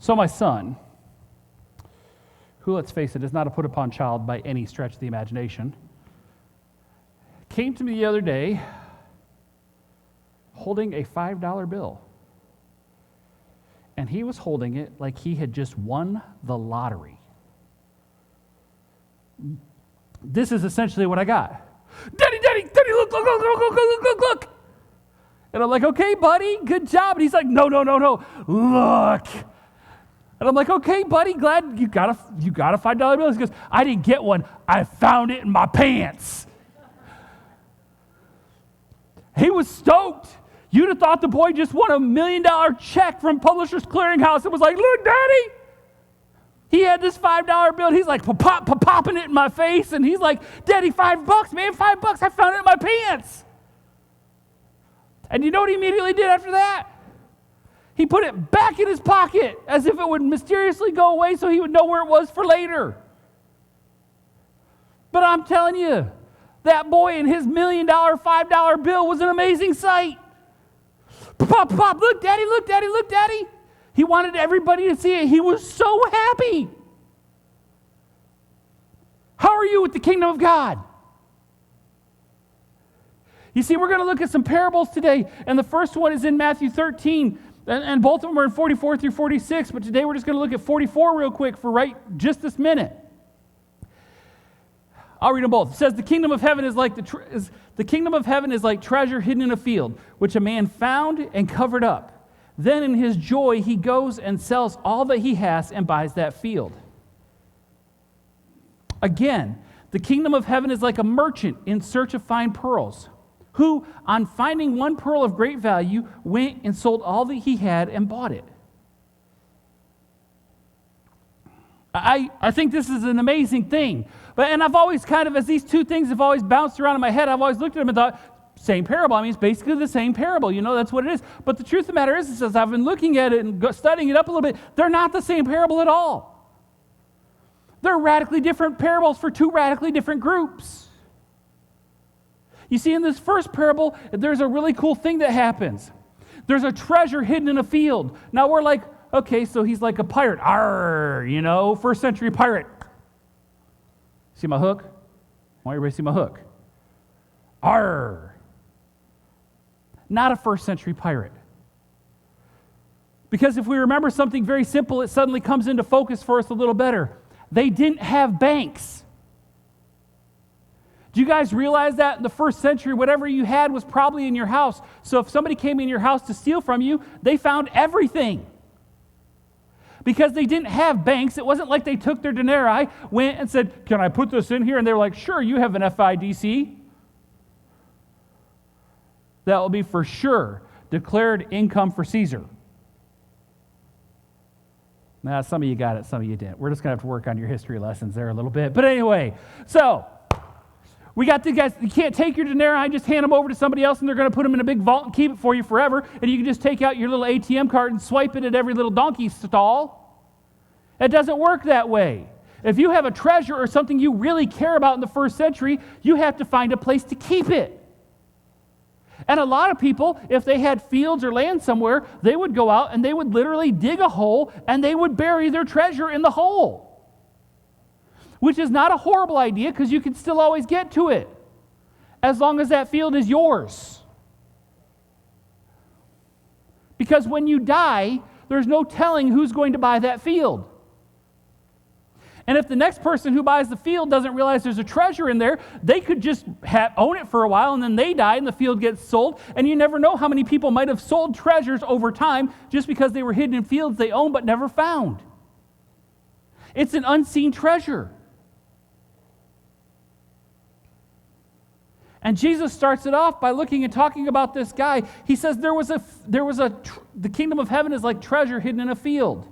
So my son, who, let's face it, is not a put-upon child by any stretch of the imagination, came to me the other day holding a $5 bill. And he was holding it like he had just won the lottery. This is essentially what I got. Daddy, look. And I'm like, okay, buddy, good job. And he's like, no, look. And I'm like, okay, buddy, glad you got a $5 bill. He goes, I didn't get one. I found it in my pants. He was stoked. You'd have thought the boy just won $1 million check from Publishers Clearinghouse. It was like, look, Daddy. He had this $5 bill. And he's like popping it in my face. And he's like, Daddy, $5, man, $5. I found it in my pants. And you know what he immediately did after that? He put it back in his pocket as if it would mysteriously go away so he would know where it was for later. But I'm telling you, that boy and his $1 million $5 bill was an amazing sight. Pop, look, Daddy. He wanted everybody to see it. He was so happy. How are you with the kingdom of God? You see, we're going to look at some parables today, and the first one is in Matthew 13, and both of them are in 44 through 46, but today we're just going to look at 44 real quick for just this minute. I'll read them both. It says, the kingdom of heaven is like treasure hidden in a field, which a man found and covered up. Then in his joy he goes and sells all that he has and buys that field. Again, the kingdom of heaven is like a merchant in search of fine pearls, who, on finding one pearl of great value, went and sold all that he had and bought it. I think this is an amazing thing. And I've always as these two things have always bounced around in my head, I've always looked at them and thought, same parable. I mean, it's basically the same parable. That's what it is. But the truth of the matter is, as I've been looking at it and studying it up a little bit, they're not the same parable at all. They're radically different parables for two radically different groups. You see, in this first parable, there's a really cool thing that happens. There's a treasure hidden in a field. Now we're like, okay, so he's like a pirate. Arr, first century pirate. See my hook? I want everybody to see my hook. Arr. Not a first century pirate. Because if we remember something very simple, it suddenly comes into focus for us a little better. They didn't have banks. Do you guys realize that in the first century, whatever you had was probably in your house? So if somebody came in your house to steal from you, they found everything. Because they didn't have banks, it wasn't like they took their denarii, went and said, can I put this in here? And they were like, sure, you have an FIDC. That will be for sure declared income for Caesar. Now, some of you got it, some of you didn't. We're just going to have to work on your history lessons there a little bit. But anyway, so we got the guys, you can't take your denarii, just hand them over to somebody else and they're going to put them in a big vault and keep it for you forever. And you can just take out your little ATM card and swipe it at every little donkey stall. It doesn't work that way. If you have a treasure or something you really care about in the first century, you have to find a place to keep it. And a lot of people, if they had fields or land somewhere, they would go out and they would literally dig a hole and they would bury their treasure in the hole. Which is not a horrible idea because you can still always get to it as long as that field is yours. Because when you die, there's no telling who's going to buy that field. And if the next person who buys the field doesn't realize there's a treasure in there, they could just own it for a while and then they die and the field gets sold. And you never know how many people might have sold treasures over time just because they were hidden in fields they owned but never found. It's an unseen treasure. And Jesus starts it off by looking and talking about this guy. He says the kingdom of heaven is like treasure hidden in a field,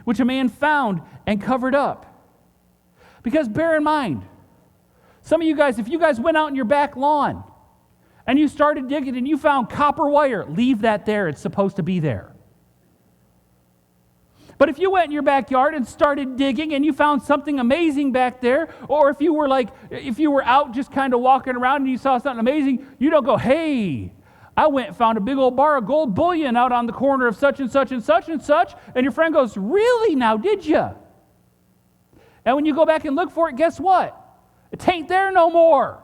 which a man found and covered up. Because bear in mind, some of you guys, if you guys went out in your back lawn and you started digging and you found copper wire, leave that there. It's supposed to be there. But if you went in your backyard and started digging and you found something amazing back there, or if you were out just kind of walking around and you saw something amazing, you don't go, hey, I went and found a big old bar of gold bullion out on the corner of such and such and such and such. And your friend goes, really now, did you? And when you go back and look for it, guess what? It ain't there no more.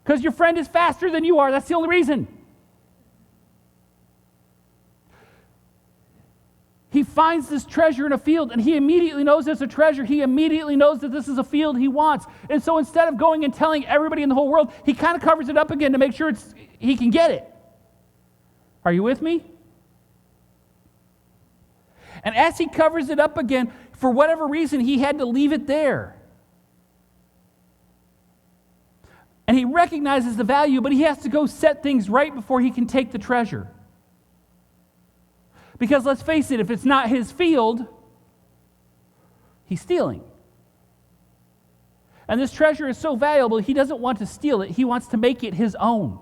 Because your friend is faster than you are. That's the only reason. He finds this treasure in a field, and he immediately knows it's a treasure. He immediately knows that this is a field he wants. And so instead of going and telling everybody in the whole world, he kind of covers it up again to make sure he can get it. Are you with me? And as he covers it up again, for whatever reason, he had to leave it there. And he recognizes the value, but he has to go set things right before he can take the treasure. Because let's face it, if it's not his field, he's stealing. And this treasure is so valuable, he doesn't want to steal it. He wants to make it his own.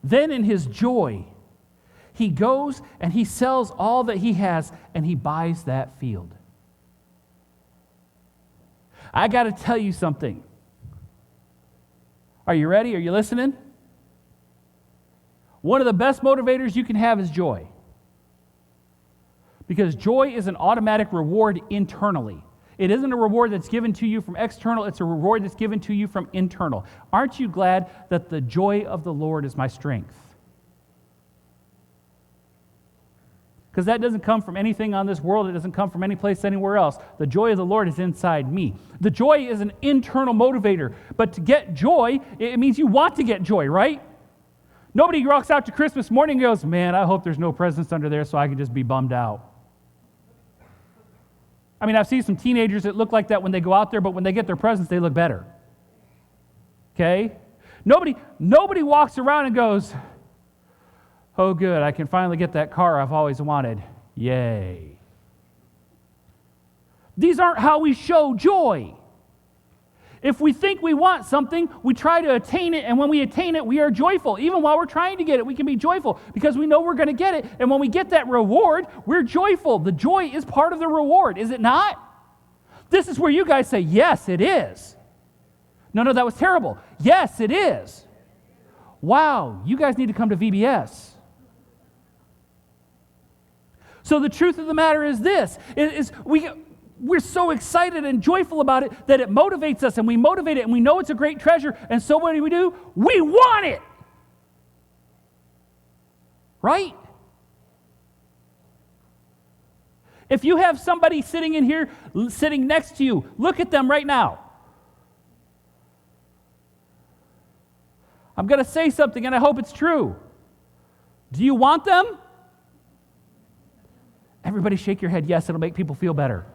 Then in his joy, he goes and he sells all that he has and he buys that field. I got to tell you something. Are you ready? Are you listening? One of the best motivators you can have is joy. Because joy is an automatic reward internally. It isn't a reward that's given to you from external, it's a reward that's given to you from internal. Aren't you glad that the joy of the Lord is my strength? Because that doesn't come from anything on this world. It doesn't come from any place anywhere else. The joy of the Lord is inside me. The joy is an internal motivator. But to get joy, it means you want to get joy, right? Nobody walks out to Christmas morning and goes, man, I hope there's no presents under there so I can just be bummed out. I mean, I've seen some teenagers that look like that when they go out there, but when they get their presents, they look better. Okay? Nobody walks around and goes, oh, good, I can finally get that car I've always wanted. Yay. These aren't how we show joy. If we think we want something, we try to attain it, and when we attain it, we are joyful. Even while we're trying to get it, we can be joyful because we know we're going to get it, and when we get that reward, we're joyful. The joy is part of the reward, is it not? This is where you guys say, yes, it is. No, that was terrible. Yes, it is. Wow, you guys need to come to VBS. So the truth of the matter is this, we're so excited and joyful about it that it motivates us, and we motivate it, and we know it's a great treasure, and so what do? We want it! Right? If you have somebody sitting in here, sitting next to you, look at them right now. I'm going to say something, and I hope it's true. Do you want them? Everybody shake your head, yes, it'll make people feel better.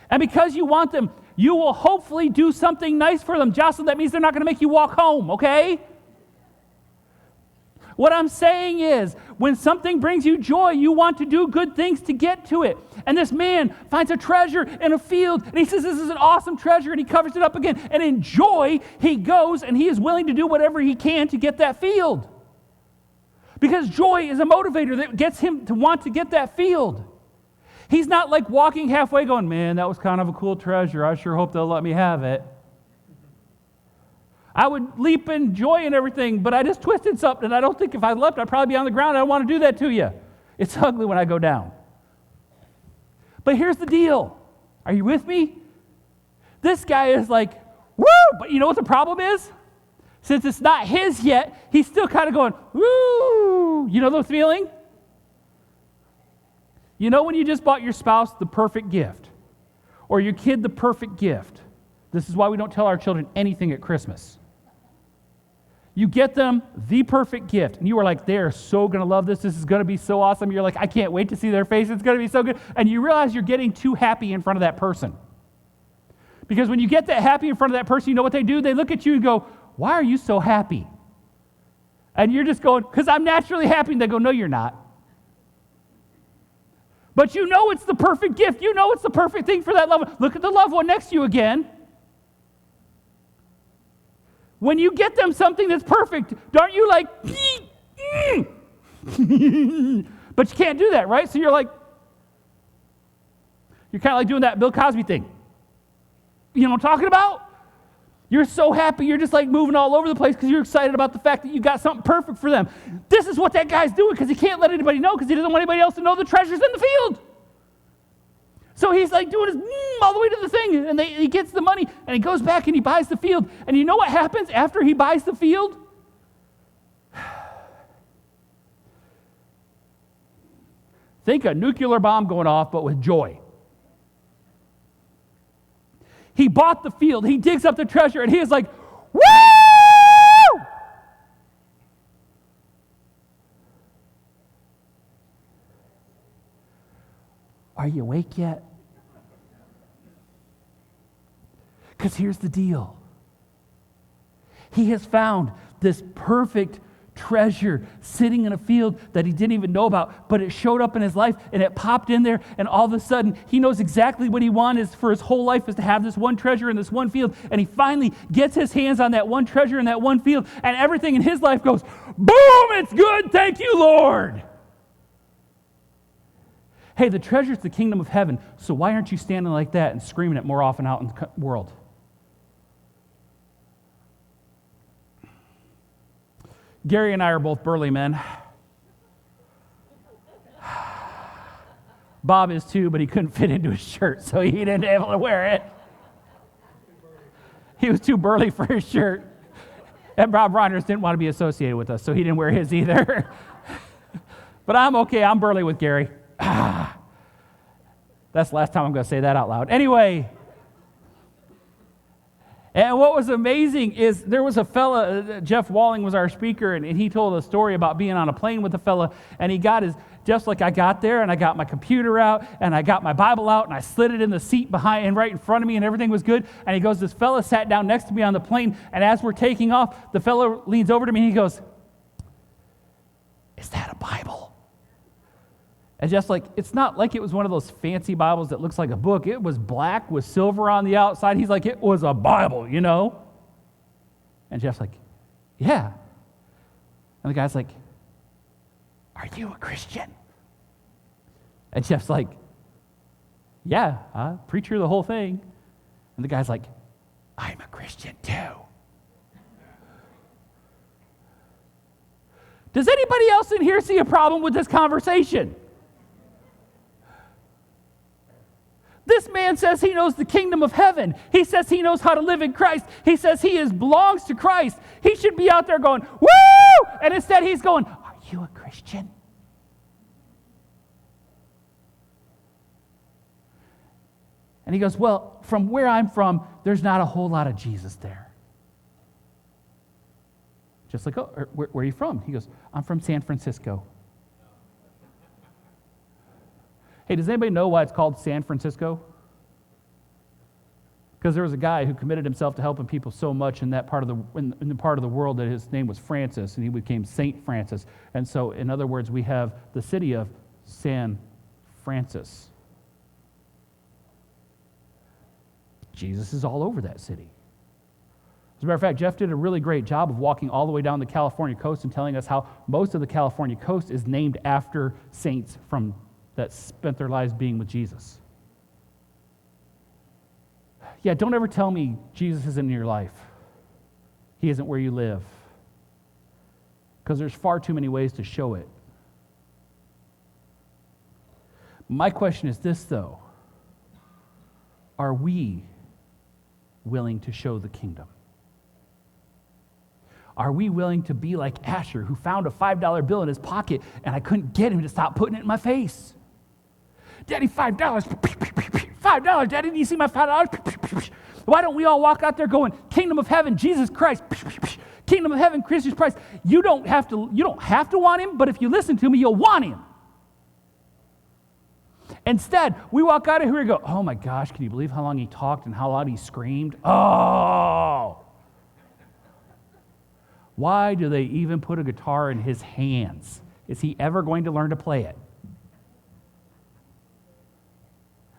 And because you want them, you will hopefully do something nice for them. Jocelyn, that means they're not going to make you walk home, okay? What I'm saying is, when something brings you joy, you want to do good things to get to it. And this man finds a treasure in a field, and he says, this is an awesome treasure, and he covers it up again. And in joy, he goes, and he is willing to do whatever he can to get that field. Because joy is a motivator that gets him to want to get that field. He's not like walking halfway going, man, that was kind of a cool treasure. I sure hope they'll let me have it. I would leap in joy and everything, but I just twisted something, and I don't think if I leapt, I'd probably be on the ground. I don't want to do that to you. It's ugly when I go down. But here's the deal. Are you with me? This guy is like, woo! But you know what the problem is? Since it's not his yet, he's still kind of going, woo! You know those feeling? You know when you just bought your spouse the perfect gift, or your kid the perfect gift? This is why we don't tell our children anything at Christmas. You get them the perfect gift, and you are like, they're so going to love this. This is going to be so awesome. You're like, I can't wait to see their face. It's going to be so good. And you realize you're getting too happy in front of that person. Because when you get that happy in front of that person, you know what they do? They look at you and go, why are you so happy? And you're just going, because I'm naturally happy. And they go, no, you're not. But you know it's the perfect gift. You know it's the perfect thing for that loved one. Look at the loved one next to you again. When you get them something that's perfect, aren't you like, but you can't do that, right? So you're like, You're kind of like doing that Bill Cosby thing. You know what I'm talking about? You're so happy, you're just like moving all over the place because you're excited about the fact that you got something perfect for them. This is what that guy's doing because he can't let anybody know because he doesn't want anybody else to know the treasure's in the field. So he's like doing his all the way to the thing, and he gets the money, and he goes back and he buys the field. And you know what happens after he buys the field? Think a nuclear bomb going off, but with joy. He bought the field, he digs up the treasure, and he is like, woo! Are you awake yet? Because here's the deal. He has found this perfect treasure sitting in a field that he didn't even know about, but it showed up in his life and it popped in there, and all of a sudden he knows exactly what he wants for his whole life is to have this one treasure in this one field, and he finally gets his hands on that one treasure in that one field, and everything in his life goes, boom, it's good, thank you, Lord. Hey, the treasure's the kingdom of heaven, so why aren't you standing like that and screaming it more often out in the world? Gary and I are both burly men. Bob is too, but he couldn't fit into his shirt, so he didn't be able to wear it. He was too burly for his shirt. And Bob Rogers didn't want to be associated with us, so he didn't wear his either. But I'm okay. I'm burly with Gary. That's the last time I'm going to say that out loud. Anyway, and what was amazing is there was a fella, Jeff Walling was our speaker, and he told a story about being on a plane with a fella, and he got his, just like I got there, and I got my computer out, and I got my Bible out, and I slid it in the seat behind and right in front of me, and everything was good. And he goes, this fella sat down next to me on the plane, and as we're taking off, the fella leans over to me, and he goes, is that a Bible? And just like, it's not like it was one of those fancy Bibles that looks like a book. It was black with silver on the outside. He's like, it was a Bible, you know? And Jeff's like, yeah. And the guy's like, are you a Christian? And Jeff's like, yeah, I preacher the whole thing. And the guy's like, I'm a Christian too. Does anybody else in here see a problem with this conversation? This man says he knows the kingdom of heaven. He says he knows how to live in Christ. He says he belongs to Christ. He should be out there going, woo! And instead he's going, are you a Christian? And he goes, well, from where I'm from, there's not a whole lot of Jesus there. Just like, oh, where are you from? He goes, I'm from San Francisco. Hey, does anybody know why it's called San Francisco? Because there was a guy who committed himself to helping people so much in that part of in the part of the world that his name was Francis, and he became Saint Francis. And so, in other words, we have the city of San Francis. Jesus is all over that city. As a matter of fact, Jeff did a really great job of walking all the way down the California coast and telling us how most of the California coast is named after saints that spent their lives being with Jesus. Yeah, don't ever tell me Jesus isn't in your life. He isn't where you live. Because there's far too many ways to show it. My question is this, though. Are we willing to show the kingdom? Are we willing to be like Asher, who found a $5 bill in his pocket, and I couldn't get him to stop putting it in my face? Daddy, $5. $5. Daddy, do you see my $5? Why don't we all walk out there going, kingdom of heaven, Jesus Christ. Kingdom of heaven, Jesus Christ. You don't have to want him, but if you listen to me, you'll want him. Instead, we walk out of here and go, oh my gosh, can you believe how long he talked and how loud he screamed? Oh! Why do they even put a guitar in his hands? Is he ever going to learn to play it?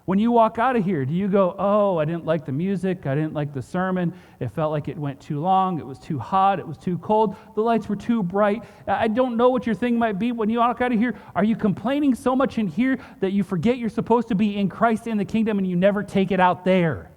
When you walk out of here, do you go, oh, I didn't like the music, I didn't like the sermon, it felt like it went too long, it was too hot, it was too cold, the lights were too bright, I don't know what your thing might be. When you walk out of here, are you complaining so much in here that you forget you're supposed to be in Christ in the kingdom and you never take it out there?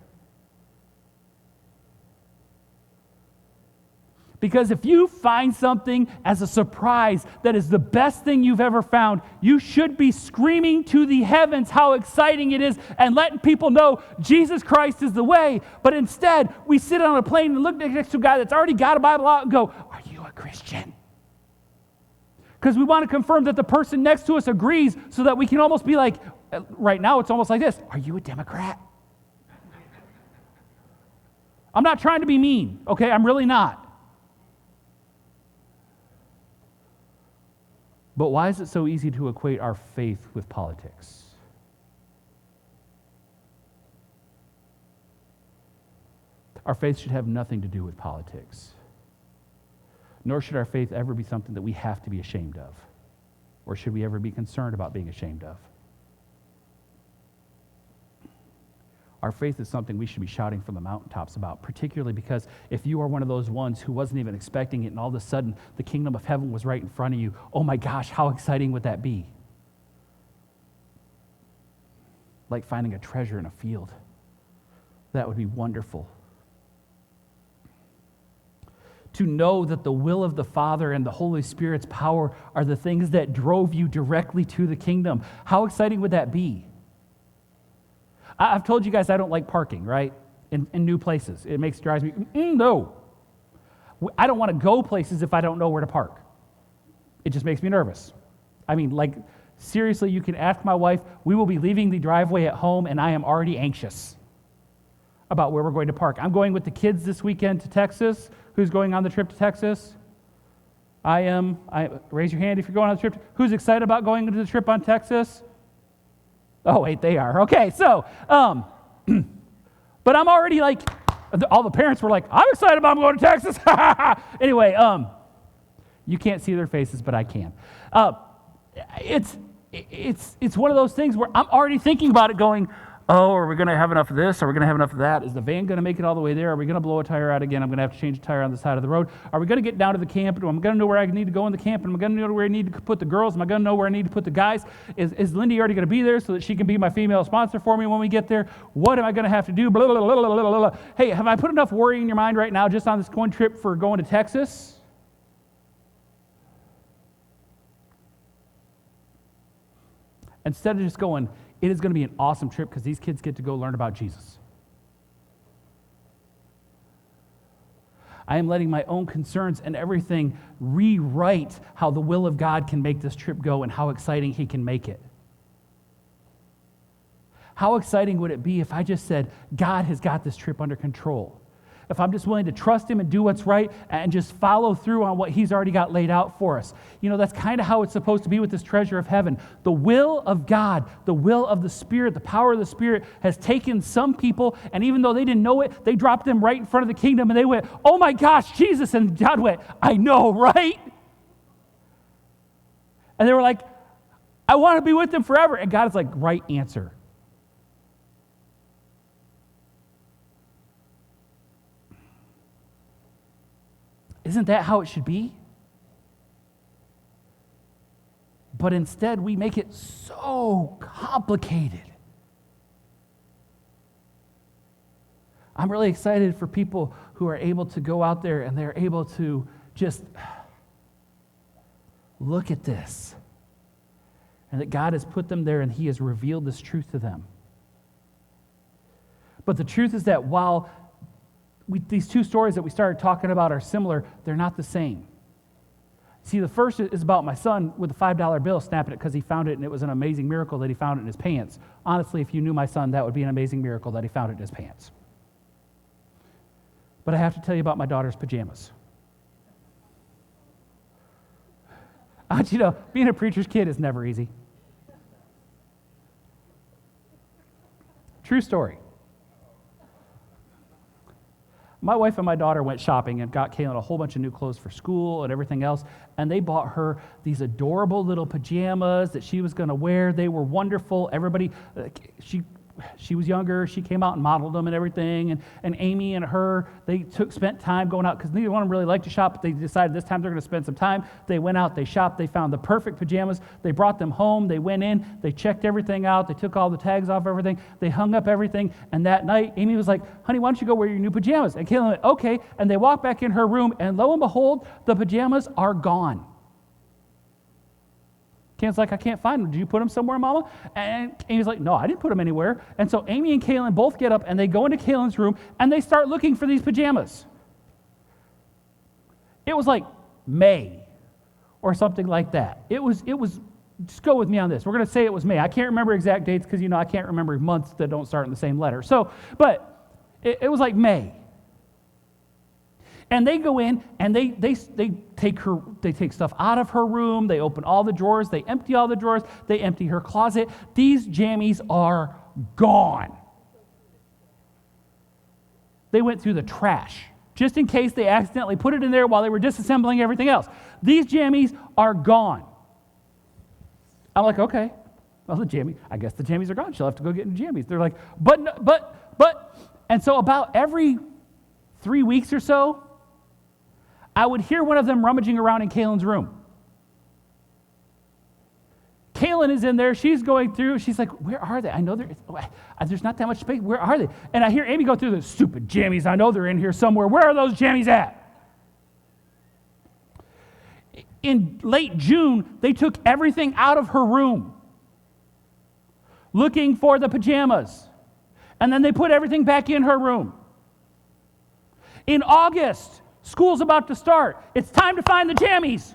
Because if you find something as a surprise that is the best thing you've ever found, you should be screaming to the heavens how exciting it is and letting people know Jesus Christ is the way. But instead, we sit on a plane and look next to a guy that's already got a Bible out and go, are you a Christian? Because we want to confirm that the person next to us agrees so that we can almost be like, right now it's almost like this, are you a Democrat? I'm not trying to be mean, okay? I'm really not. But why is it so easy to equate our faith with politics? Our faith should have nothing to do with politics. Nor should our faith ever be something that we have to be ashamed of. Or should we ever be concerned about being ashamed of. Our faith is something we should be shouting from the mountaintops about, particularly because if you are one of those ones who wasn't even expecting it and all of a sudden the kingdom of heaven was right in front of you, oh my gosh, how exciting would that be? Like finding a treasure in a field. That would be wonderful. To know that the will of the Father and the Holy Spirit's power are the things that drove you directly to the kingdom. How exciting would that be? I've told you guys I don't like parking, right? In new places. It drives me, no. I don't want to go places if I don't know where to park. It just makes me nervous. I mean, like, seriously, you can ask my wife, we will be leaving the driveway at home, and I am already anxious about where we're going to park. I'm going with the kids this weekend to Texas. Who's going on the trip to Texas? I am. Raise your hand if you're going on the trip. Who's excited about going to the trip on Texas? Oh, wait, they are. Okay, so, but I'm already like, all the parents were like, I'm excited about going to Texas. Anyway, you can't see their faces, but I can. It's one of those things where I'm already thinking about it going, oh, are we going to have enough of this? Are we going to have enough of that? Is the van going to make it all the way there? Are we going to blow a tire out again? I'm going to have to change a tire on the side of the road. Are we going to get down to the camp? Am I going to know where I need to go in the camp? Am I going to know where I need to put the girls? Am I going to know where I need to put the guys? Is Lindy already going to be there so that she can be my female sponsor for me when we get there? What am I going to have to do? Blah, blah, blah, blah, blah, blah. Hey, have I put enough worry in your mind right now just on this one trip for going to Texas? Instead of just going, it is going to be an awesome trip because these kids get to go learn about Jesus. I am letting my own concerns and everything rewrite how the will of God can make this trip go and how exciting He can make it. How exciting would it be if I just said, God has got this trip under control? If I'm just willing to trust Him and do what's right and just follow through on what He's already got laid out for us. You know, that's kind of how it's supposed to be with this treasure of heaven. The will of God, the will of the Spirit, the power of the Spirit has taken some people, and even though they didn't know it, they dropped them right in front of the kingdom, and they went, oh my gosh, Jesus, and God went, I know, right? And they were like, I want to be with them forever. And God is like, right answer. Isn't that how it should be? But instead, we make it so complicated. I'm really excited for people who are able to go out there and they're able to just look at this. And that God has put them there and He has revealed this truth to them. But the truth is that while these two stories that we started talking about are similar, they're not the same. See, the first is about my son with a $5 bill, snapping it because he found it, and it was an amazing miracle that he found it in his pants. Honestly, if you knew my son, that would be an amazing miracle that he found it in his pants. But I have to tell you about my daughter's pajamas. You know, being a preacher's kid is never easy. True story. My wife and my daughter went shopping and got Kaylin a whole bunch of new clothes for school and everything else, and they bought her these adorable little pajamas that she was going to wear. They were wonderful. Everybody, she she was younger. She came out and modeled them and everything. And Amy and her, they spent time going out because neither one of them really liked to shop, but they decided this time they're going to spend some time. They went out, they shopped, they found the perfect pajamas. They brought them home. They went in, they checked everything out. They took all the tags off everything. They hung up everything. And that night, Amy was like, honey, why don't you go wear your new pajamas? And Caitlin went, okay. And they walked back in her room, and lo and behold, the pajamas are gone. Caitlin's like, I can't find them. Did you put them somewhere, Mama? And Amy's like, no, I didn't put them anywhere. And so Amy and Caitlin both get up, and they go into Caitlin's room, and they start looking for these pajamas. It was like May or something like that. It was. Just go with me on this. We're going to say it was May. I can't remember exact dates because, I can't remember months that don't start in the same letter. So, but it was like May. And they go in and they take stuff out of her room. They open all the drawers. They empty all the drawers. They empty her closet. These jammies are gone. They went through the trash just in case they accidentally put it in there while they were disassembling everything else. These jammies are gone. I'm like, okay. Well, I guess the jammies are gone. She'll have to go get new jammies. They're like, but. And so about every 3 weeks or so, I would hear one of them rummaging around in Caitlin's room. Caitlin is in there. She's going through. She's like, where are they? I know there's not that much space. Where are they? And I hear Amy go through the stupid jammies. I know they're in here somewhere. Where are those jammies at? In late June, they took everything out of her room looking for the pajamas. And then they put everything back in her room. In August, school's about to start. It's time to find the jammies.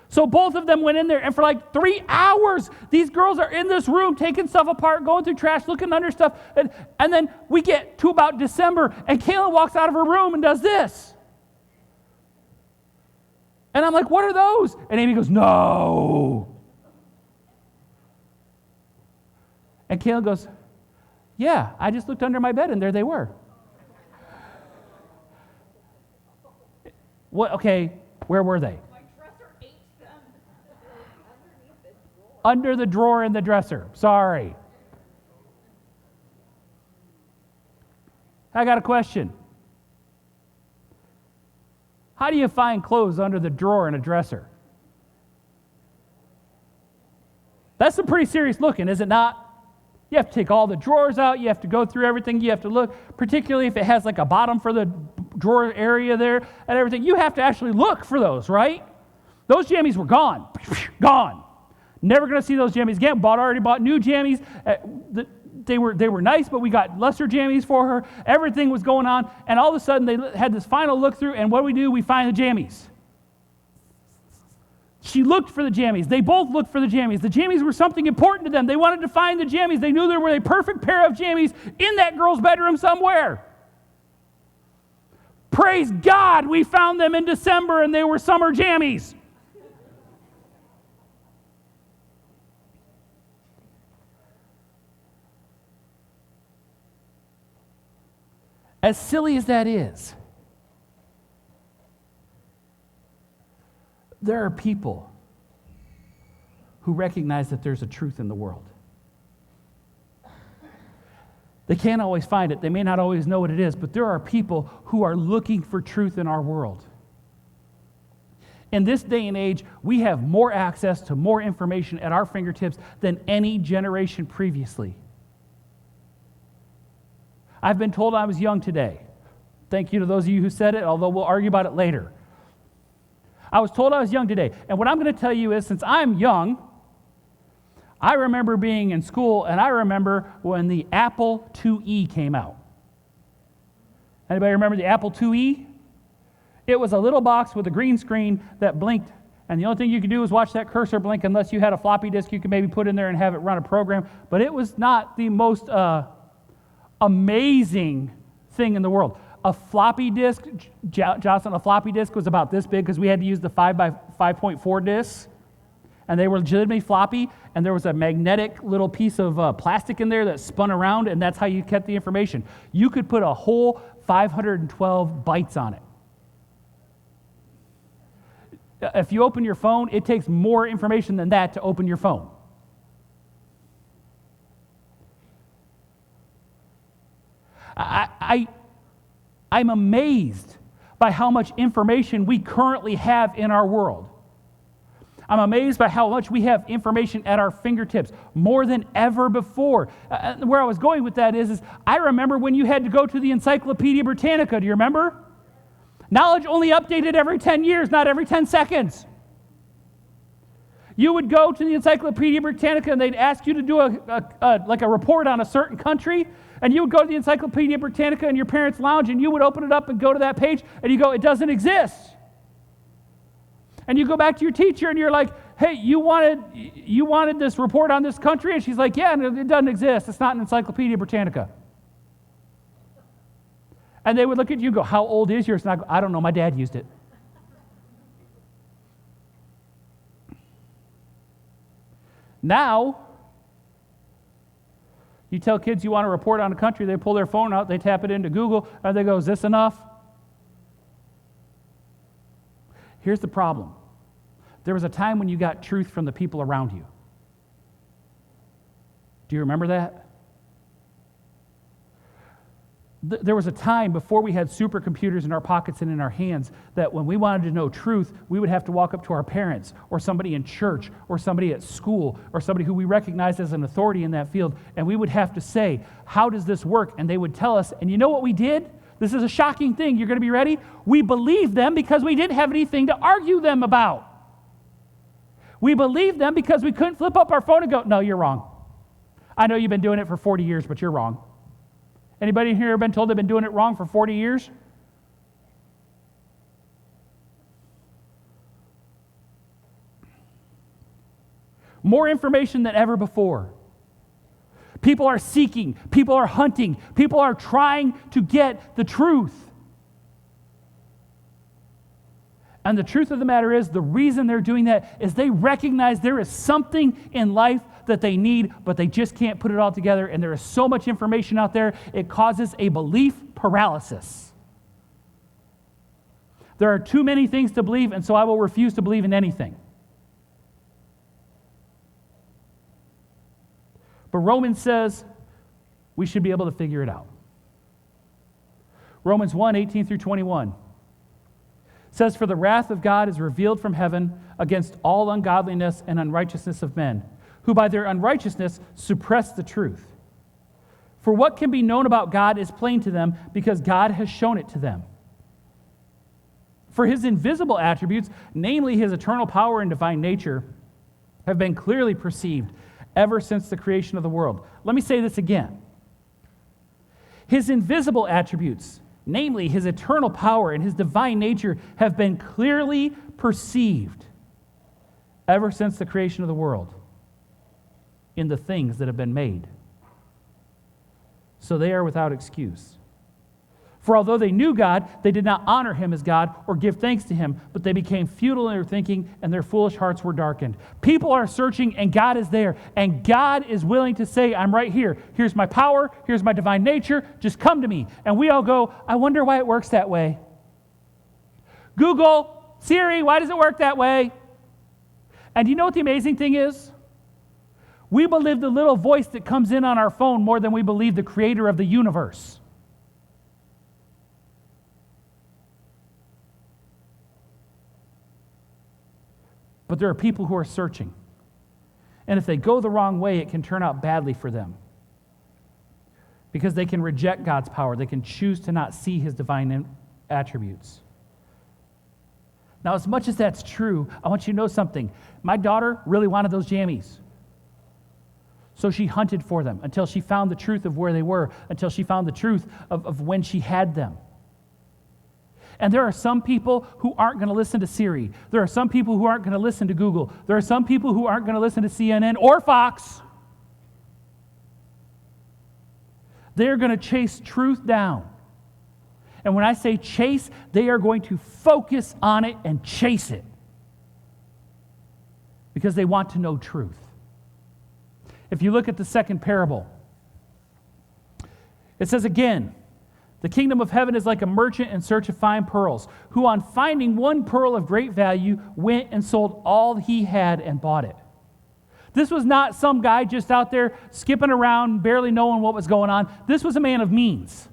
So both of them went in there, and for like 3 hours, these girls are in this room taking stuff apart, going through trash, looking under stuff. And then we get to about December, and Caitlin walks out of her room and does this. And I'm like, what are those? And Amy goes, no. And Caitlin goes, yeah, I just looked under my bed, and there they were. What? Okay, where were they? My dresser ate them. Underneath the drawer. Under the drawer in the dresser. Sorry. I got a question. How do you find clothes under the drawer in a dresser? That's some pretty serious looking, is it not? You have to take all the drawers out. You have to go through everything. You have to look, particularly if it has like a bottom for the drawer area there and everything. You have to actually look for those, right? Those jammies were gone. Gone. Never going to see those jammies again. Already bought new jammies. They were nice, but we got lesser jammies for her. Everything was going on. And all of a sudden, they had this final look through, and what do? We find the jammies. She looked for the jammies. They both looked for the jammies. The jammies were something important to them. They wanted to find the jammies. They knew there were a perfect pair of jammies in that girl's bedroom somewhere. Praise God, we found them in December, and they were summer jammies. As silly as that is, there are people who recognize that there's a truth in the world. They can't always find it. They may not always know what it is, but there are people who are looking for truth in our world. In this day and age, we have more access to more information at our fingertips than any generation previously. I've been told I was young today. Thank you to those of you who said it, although we'll argue about it later. I was told I was young today. And what I'm going to tell you is, since I'm young, I remember being in school, and I remember when the Apple IIe came out. Anybody remember the Apple IIe? It was a little box with a green screen that blinked, and the only thing you could do was watch that cursor blink unless you had a floppy disk you could maybe put in there and have it run a program. But it was not the most amazing thing in the world. A floppy disk, Jocelyn, a floppy disk was about this big because we had to use the 5 by 5.4 discs, and they were legitimately floppy, and there was a magnetic little piece of plastic in there that spun around, and that's how you kept the information. You could put a whole 512 bytes on it. If you open your phone, it takes more information than that to open your phone. I'm amazed by how much information we currently have in our world. I'm amazed by how much we have information at our fingertips, more than ever before. Where I was going with that is I remember when you had to go to the Encyclopedia Britannica. Do you remember? Knowledge only updated every 10 years, not every 10 seconds. You would go to the Encyclopedia Britannica and they'd ask you to do a report on a certain country, and you would go to the Encyclopedia Britannica in your parents' lounge and you would open it up and go to that page and you go, it doesn't exist. And you go back to your teacher and you're like, hey, you wanted this report on this country? And she's like, yeah, and it doesn't exist. It's not in Encyclopedia Britannica. And they would look at you and go, how old is yours? And I go, I don't know, my dad used it. Now, you tell kids you want to report on a country, they pull their phone out, they tap it into Google, and they go, is this enough? Here's the problem. There was a time when you got truth from the people around you. Do you remember that? There was a time before we had supercomputers in our pockets and in our hands that when we wanted to know truth, we would have to walk up to our parents or somebody in church or somebody at school or somebody who we recognized as an authority in that field, and we would have to say, how does this work? And they would tell us, and you know what we did? This is a shocking thing. You're going to be ready? We believed them because we didn't have anything to argue them about. We believed them because we couldn't flip up our phone and go, no, you're wrong. I know you've been doing it for 40 years, but you're wrong. Anybody here been told they've been doing it wrong for 40 years? More information than ever before. People are seeking, people are hunting, people are trying to get the truth. And the truth of the matter is, the reason they're doing that is they recognize there is something in life that they need, but they just can't put it all together, and there is so much information out there, it causes a belief paralysis. There are too many things to believe, and so I will refuse to believe in anything. But Romans says we should be able to figure it out. Romans 1:18 through 21 says, for the wrath of God is revealed from heaven against all ungodliness and unrighteousness of men, who by their unrighteousness suppress the truth. For what can be known about God is plain to them, because God has shown it to them. For his invisible attributes, namely his eternal power and divine nature, have been clearly perceived ever since the creation of the world. Let me say this again. His invisible attributes, namely his eternal power and his divine nature, have been clearly perceived ever since the creation of the world in the things that have been made. So they are without excuse. For although they knew God, they did not honor him as God or give thanks to him, but they became futile in their thinking, and their foolish hearts were darkened. People are searching, and God is there, and God is willing to say, I'm right here. Here's my power. Here's my divine nature. Just come to me. And we all go, I wonder why it works that way. Google, Siri, why does it work that way? And you know what the amazing thing is? We believe the little voice that comes in on our phone more than we believe the creator of the universe. But there are people who are searching. And if they go the wrong way, it can turn out badly for them. Because they can reject God's power. They can choose to not see his divine attributes. Now, as much as that's true, I want you to know something. My daughter really wanted those jammies. So she hunted for them until she found the truth of where they were, until she found the truth of when she had them. And there are some people who aren't going to listen to Siri. There are some people who aren't going to listen to Google. There are some people who aren't going to listen to CNN or Fox. They're going to chase truth down. And when I say chase, they are going to focus on it and chase it. Because they want to know truth. If you look at the second parable, it says again, the kingdom of heaven is like a merchant in search of fine pearls, who on finding one pearl of great value went and sold all he had and bought it. This was not some guy just out there skipping around, barely knowing what was going on. This was a man of means.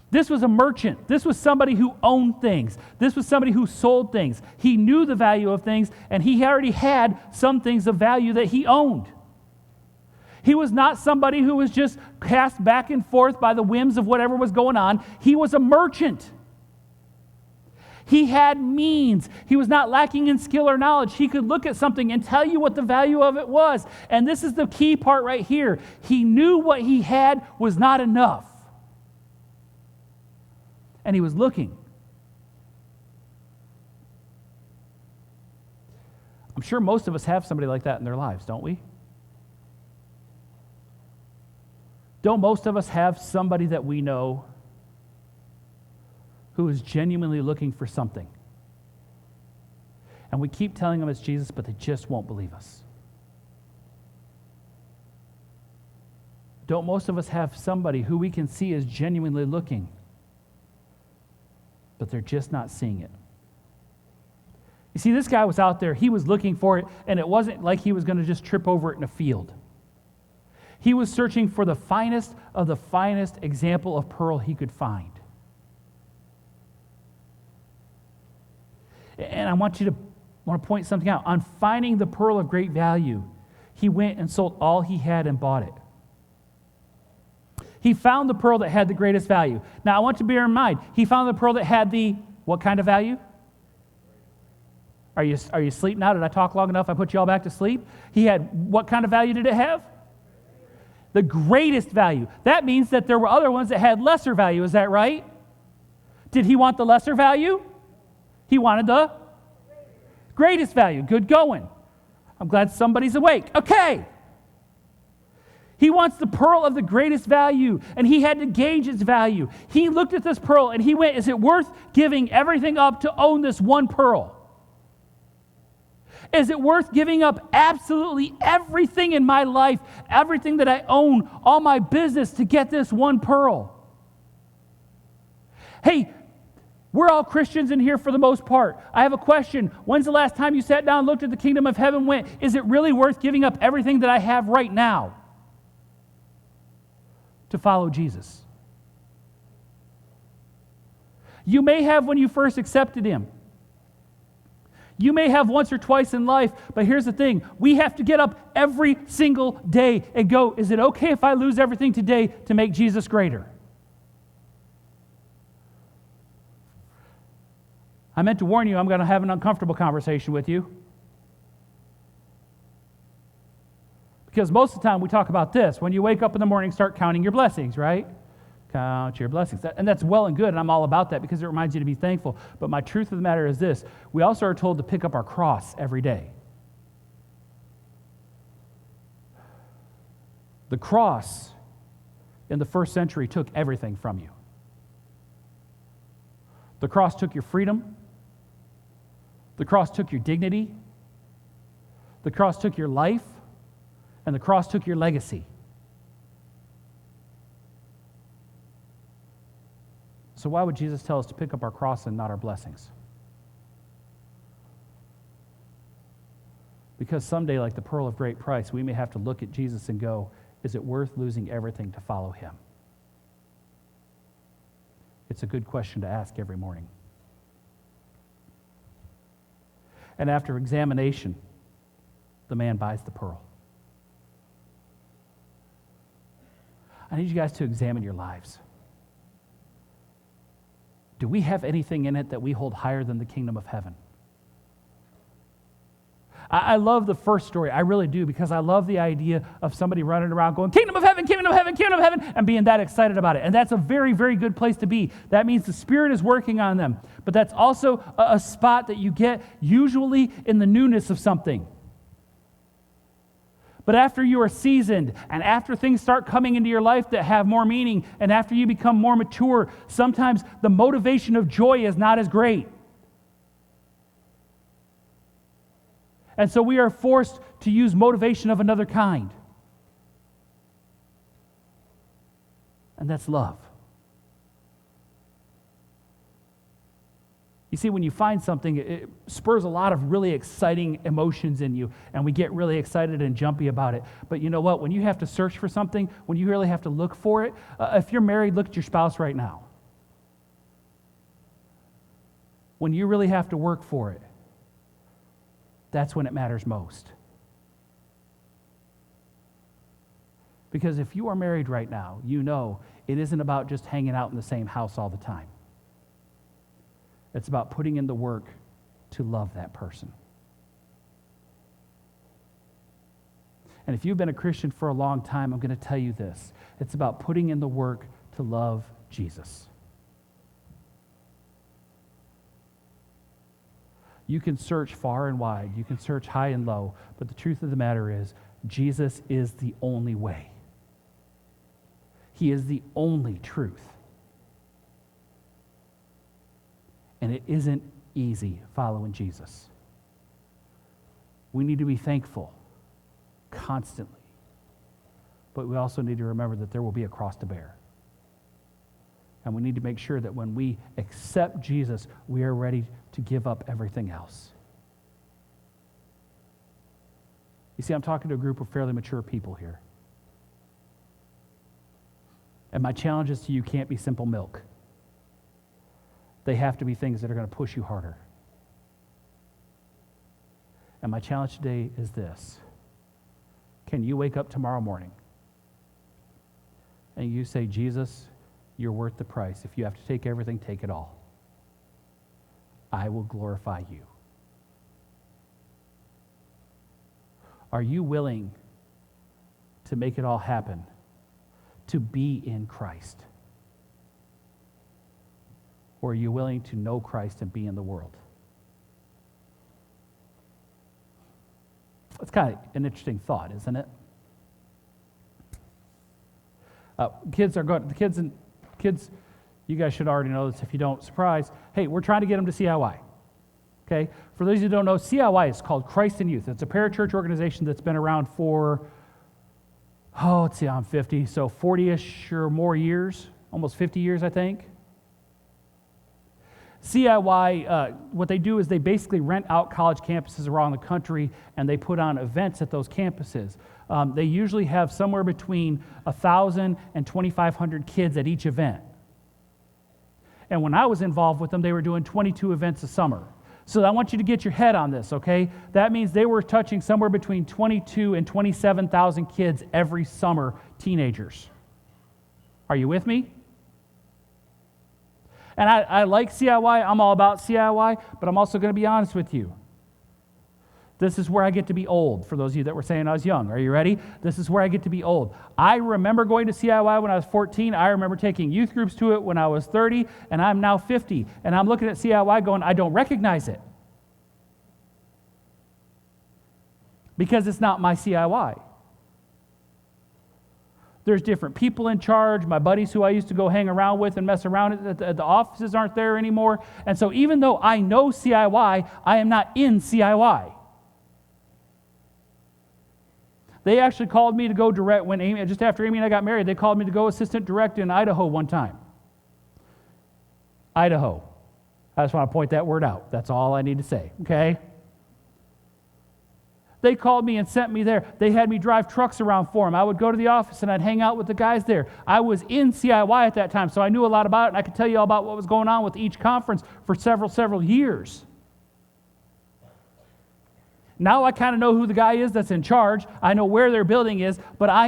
This was a merchant. This was somebody who owned things. This was somebody who sold things. He knew the value of things, and he already had some things of value that he owned. He was not somebody who was just cast back and forth by the whims of whatever was going on. He was a merchant. He had means. He was not lacking in skill or knowledge. He could look at something and tell you what the value of it was. And this is the key part right here. He knew what he had was not enough. And he was looking. I'm sure most of us have somebody like that in their lives, don't we? Don't most of us have somebody that we know who is genuinely looking for something? And we keep telling them it's Jesus, but they just won't believe us. Don't most of us have somebody who we can see is genuinely looking, but they're just not seeing it? You see, this guy was out there, he was looking for it, and it wasn't like he was going to just trip over it in a field. He was searching for the finest of the finest example of pearl he could find. And I want to point something out. On finding the pearl of great value, he went and sold all he had and bought it. He found the pearl that had the greatest value. Now, I want you to bear in mind, he found the pearl that had the what kind of value? Are you asleep now? Did I talk long enough? I put you all back to sleep? He had what kind of value did it have? The greatest value. That means that there were other ones that had lesser value. Is that right? Did he want the lesser value? He wanted the greatest value. Good going. I'm glad somebody's awake. Okay. He wants the pearl of the greatest value, and he had to gauge its value. He looked at this pearl, and he went, is it worth giving everything up to own this one pearl? Is it worth giving up absolutely everything in my life, everything that I own, all my business to get this one pearl? Hey, we're all Christians in here for the most part. I have a question. When's the last time you sat down, looked at the kingdom of heaven, went, is it really worth giving up everything that I have right now to follow Jesus? You may have when you first accepted him. You may have once or twice in life, but here's the thing. We have to get up every single day and go, is it okay if I lose everything today to make Jesus greater? I meant to warn you, I'm going to have an uncomfortable conversation with you. Because most of the time we talk about this. When you wake up in the morning, start counting your blessings, right? Count your blessings. And that's well and good, and I'm all about that because it reminds you to be thankful. But my truth of the matter is this. We also are told to pick up our cross every day. The cross in the first century took everything from you. The cross took your freedom. The cross took your dignity. The cross took your life. And the cross took your legacy. So why would Jesus tell us to pick up our cross and not our blessings? Because someday, like the pearl of great price, we may have to look at Jesus and go, is it worth losing everything to follow him? It's a good question to ask every morning. And after examination, the man buys the pearl. I need you guys to examine your lives. Do we have anything in it that we hold higher than the kingdom of heaven? I love the first story. I really do, because I love the idea of somebody running around going, kingdom of heaven, kingdom of heaven, kingdom of heaven, and being that excited about it. And that's a very, very good place to be. That means the Spirit is working on them. But that's also a spot that you get usually in the newness of something. But after you are seasoned, and after things start coming into your life that have more meaning, and after you become more mature, sometimes the motivation of joy is not as great. And so we are forced to use motivation of another kind. And that's love. You see, when you find something, it spurs a lot of really exciting emotions in you, and we get really excited and jumpy about it. But you know what? When you have to search for something, when you really have to look for it, if you're married, look at your spouse right now. when you really have to work for it, that's when it matters most. Because if you are married right now, you know it isn't about just hanging out in the same house all the time. It's about putting in the work to love that person. And if you've been a Christian for a long time, I'm going to tell you this. It's about putting in the work to love Jesus. You can search far and wide. You can search high and low. But the truth of the matter is, Jesus is the only way. He is the only truth. And it isn't easy following Jesus. We need to be thankful constantly. But we also need to remember that there will be a cross to bear. And we need to make sure that when we accept Jesus, we are ready to give up everything else. You see, I'm talking to a group of fairly mature people here. And my challenges to you can't be simple milk. They have to be things that are going to push you harder. And my challenge today is this. Can you wake up tomorrow morning and you say, Jesus, you're worth the price. If you have to take everything, take it all. I will glorify you. Are you willing to make it all happen, to be in Christ? Or are you willing to know Christ and be in the world? It's kind of an interesting thought, isn't it? Kids, you guys should already know this. If you don't, surprise. Hey, we're trying to get them to CIY. Okay? For those who don't know, CIY is called Christ in Youth. It's a parachurch organization that's been around for, let's see, I'm 50, so 40-ish or more years, almost 50 years, I think. CIY, what they do is they basically rent out college campuses around the country, and they put on events at those campuses. They usually have somewhere between 1,000 and 2,500 kids at each event. And when I was involved with them, they were doing 22 events a summer. So I want you to get your head on this, okay? That means they were touching somewhere between 22 and 27,000 kids every summer, teenagers. Are you with me? And I like CIY. I'm all about CIY, but I'm also going to be honest with you. This is where I get to be old, for those of you that were saying I was young. Are you ready? This is where I get to be old. I remember going to CIY when I was 14. I remember taking youth groups to it when I was 30, and I'm now 50. And I'm looking at CIY going, I don't recognize it. Because it's not my CIY. There's different people in charge. My buddies who I used to go hang around with and mess around at the offices aren't there anymore. And so even though I know CIY, I am not in CIY. They actually called me to go direct when just after Amy and I got married, they called me to go assistant direct in Idaho one time. Idaho. I just want to point that word out. That's all I need to say, okay? They called me and sent me there. They had me drive trucks around for them. I would go to the office and I'd hang out with the guys there. I was in CIY at that time, so I knew a lot about it, and I could tell you all about what was going on with each conference for several years. Now I kind of know who the guy is that's in charge. I know where their building is, but I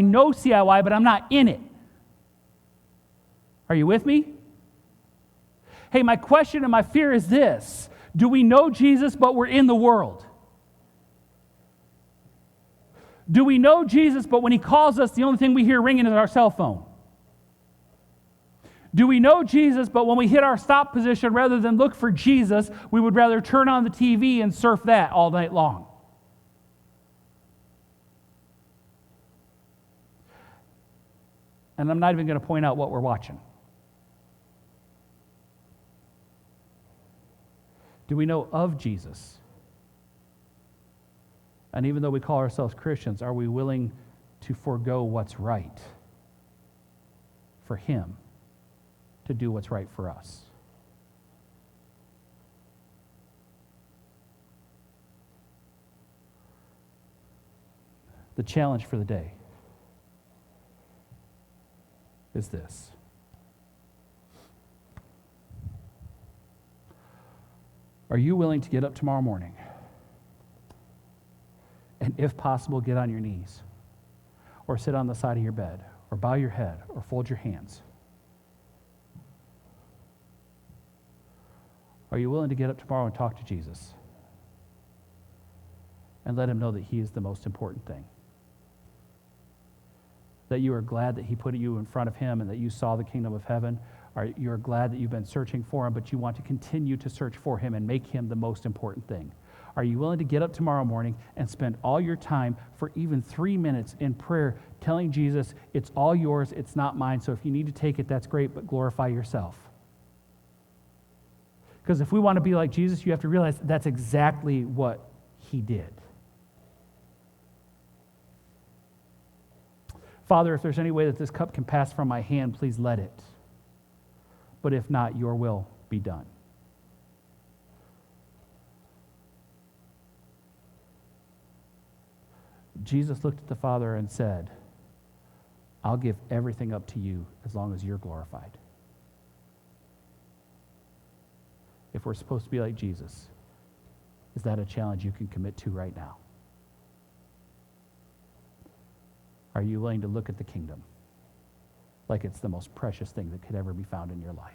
know CIY, but I'm not in it. Are you with me? Hey, my question and my fear is this. Do we know Jesus, but we're in the world? Do we know Jesus, but when he calls us, the only thing we hear ringing is our cell phone? Do we know Jesus, but when we hit our stop position, rather than look for Jesus, we would rather turn on the TV and surf that all night long? And I'm not even going to point out what we're watching. Do we know of Jesus? And even though we call ourselves Christians, are we willing to forego what's right for him to do what's right for us? The challenge for the day is this. Are you willing to get up tomorrow morning and, if possible, get on your knees or sit on the side of your bed or bow your head or fold your hands? Are you willing to get up tomorrow and talk to Jesus and let him know that he is the most important thing? That you are glad that he put you in front of him and that you saw the kingdom of heaven? Or you're glad that you've been searching for him, but you want to continue to search for him and make him the most important thing? Are you willing to get up tomorrow morning and spend all your time for even 3 minutes in prayer telling Jesus, it's all yours, it's not mine, so if you need to take it, that's great, but glorify yourself? Because if we want to be like Jesus, you have to realize that's exactly what he did. Father, if there's any way that this cup can pass from my hand, please let it. But if not, your will be done. Jesus looked at the Father and said, I'll give everything up to you as long as you're glorified. If we're supposed to be like Jesus, is that a challenge you can commit to right now? Are you willing to look at the kingdom like it's the most precious thing that could ever be found in your life?